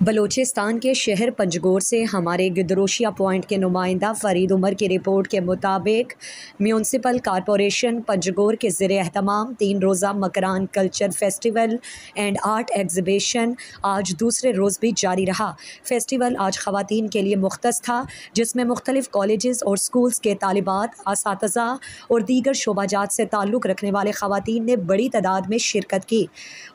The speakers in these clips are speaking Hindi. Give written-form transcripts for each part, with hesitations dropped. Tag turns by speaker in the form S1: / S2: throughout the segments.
S1: बलूचिस्तान के शहर पंजगोर से हमारे गिदरोशिया पॉइंट के नुमाइंदा फ़रीद उमर की रिपोर्ट के मुताबिक म्यूनसिपल कॉरपोरेशन पंजगोर के ज़ेरे एहतमाम 3 रोज़ा Makran culture festival and art exhibition आज दूसरे रोज़ भी जारी रहा। फेस्टिवल आज ख़वातीन के लिए मुख्तस था, जिसमें मुख्तलिफ़ कॉलेजेस और स्कूल्स के तालिबात, असातिज़ा और दीगर शोबाजात से ताल्लुक़ रखने वाले ख़वातीन ने बड़ी तादाद में शिरकत की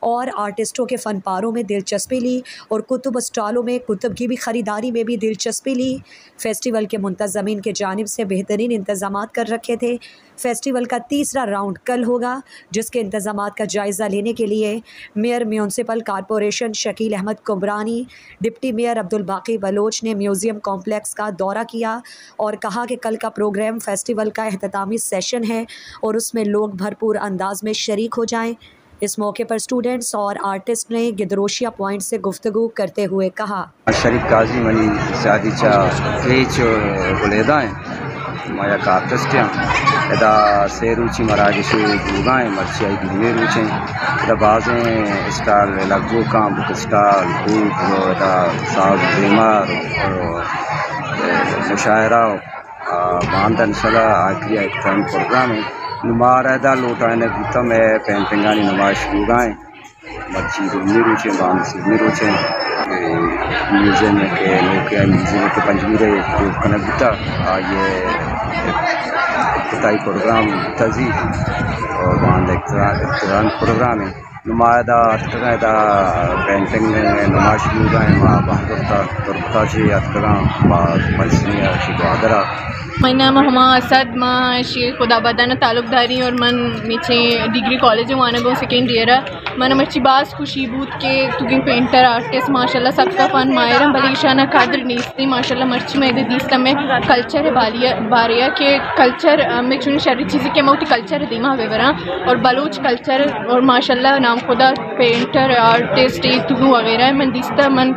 S1: और आर्टिस्टों के फ़नपारों में दिलचस्पी ली और कुतुब स्टॉलों में कुतुब की भी ख़रीदारी में भी दिलचस्पी ली। फेस्टिवल के मुंतज़मीन की जानिब से बेहतरीन इंतज़ामात कर रखे थे। फेस्टिवल का तीसरा राउंड कल होगा, जिसके इंतज़ामात का जायज़ा लेने के लिए mayor municipal corporation Shakeel Ahmed Kumrani, deputy mayor Abdul Baqi Baloch ने म्यूज़ियम कॉम्प्लेक्स का दौरा किया और कहा कि कल का प्रोग्राम फेस्टिवल का एहततामी सेशन है और उसमें लोग भरपूर अंदाज में शरीक हो जाएँ। इस मौके पर स्टूडेंट्स और आर्टिस्ट ने गिदरोशिया पॉइंट से गुफ्तगू करते हुए कहा,
S2: शरीफ काजी मनी शादीचा केच गुलेदाएं माया का आर्टिस्ट हैं इदा सेरूची मरागशी दुगाएं मर्ची आई दिने रुचें इदा बाजें स्टाइल लगो का बुक स्टाइल बुक इदा साब बीमार मुशायरा बांधन सला आखिरी एक प्रोग्राम है नुमारदा लोटाने गुता में पेंटिंगानी नुमाइश लुगाएं मर्ची रुचे बांध से रुचे म्यूजियम के लोग म्यूजियम के पंजगीरे जो कनक गुता ये इफ्तिताई प्रोग्राम तजी और बांध इफ्तिताई प्रोग्राम है नुमायदा अतकदा पेंटिंग नुमाइश लुगाएं माँ बहदुरता तुरता जी अतकदा मलसिया शिवादरा
S3: mein naam Huma Asad ma Sheikh Khudabadan ताल्लुकदारी और मन मीचे डिग्री कॉलेज वाना गो सेकेंड ईयर मन मर्ची बास खुशी बूत के तुगी पेंटर आर्टिस्ट माशाल्लाह सबका फन मायरा बलीशाना कादर नीस्ती माशाल्लाह मर्ची में दीस्ता में कल्चर बारिया के कल्चर में चुन शरी चीज़ के मोटी कल्चर दिमा वेवरा और बलूच कल्चर और माशाल्लाह नाम खुदा पेंटर आर्टिस्ट तुगु वगैरह मन दीस्ता मन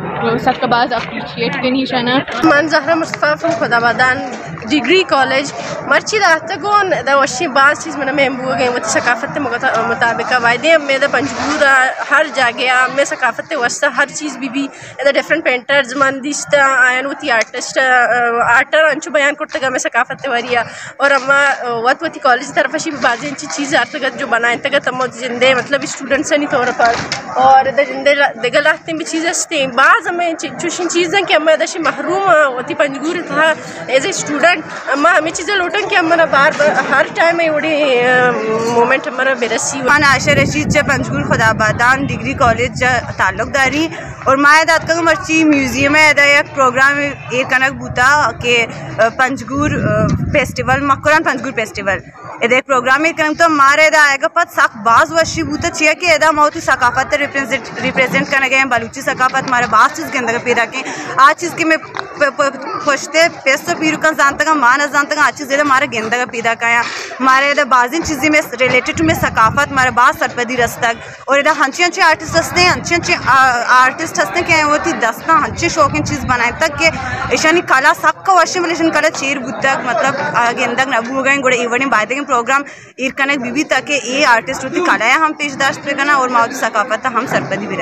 S3: सबका बाज अप्रिशिएट के निशाना
S4: मन जहरा मुस्तफा खुदाबादान डिग्री कॉलेज मर्ची दातगोन दा वशी बास चीज़ मैंने महबूब गए वो सकाफत के मुताबिक वायदे में दा पंजगूरा हर जगह में सकाफत वस्ता हर चीज़ भी इधर डिफरेंट पेंटर्स मन दिस्ता आयन वती आर्टिस्ट आर्टर अंचु बयान करते में सकाफत वरिया और अम्मा वती कॉलेज तरफ शी बाजी इंची चीज़ आर्तगत जो बनाए तक तम जिंदे मतलब स्टूडेंट्स नहीं तौर पर और इधर जिंदे दिगल रास्ते भी चीज़ें स्ते बाज हमें चुशिन चीज़ें कि अम्मा इधर महरूम वती पंजगूर था एज ए स्टूडेंट अम्मा हमें चीज़ें लौटन कि हमारा बार हर टाइम में उड़ी मोमेंट हमारा बेरसी
S5: आशा रशीद च पंजगुर खुदाबादान डिग्री कॉलेज ताल्लुकदारी और मायादात का मर्ची म्यूजियम है एक प्रोग्राम एक कनक बूता के पंजगुर फेस्टिवल मकुरान पंजगुर फेस्टिवल इधर एक प्रोग्राम तो मारे आएगा पत सख बाज वशी बूता चाहिए कि इधर मौत सकाफत रिप्रेजेंट करने गए बलूची सकाफत हमारे बास चीज़ के अंदर पीरा के आज चीज़ के मैं पछते पेस्तो पीरू का जानता का मान जानता का आज चीज़ हमारे गेंदा का पीदा का हमारे इधर बाजिन चीज़ें में रिलेटेड टू में सकाफत हमारे बास सरपदी रस्तक और इधर हंची हंची आर्टिस्ट हंसते हैं हंची आर्टिस्ट हंसते क्या वो थी दस्ता हंची शौकीन चीज़ बनाए तक के ईशानी कला सक का वशी मलेशन कला चेर बुतक मतलब गेंदा नबू गए गुड़े इवनी बायदे प्रोग्राम इरकनक बीबी तक ये आर्टिस्ट होती कला हम पेशदाश्त पे करना और माओ सकाफत हम सरपदी भी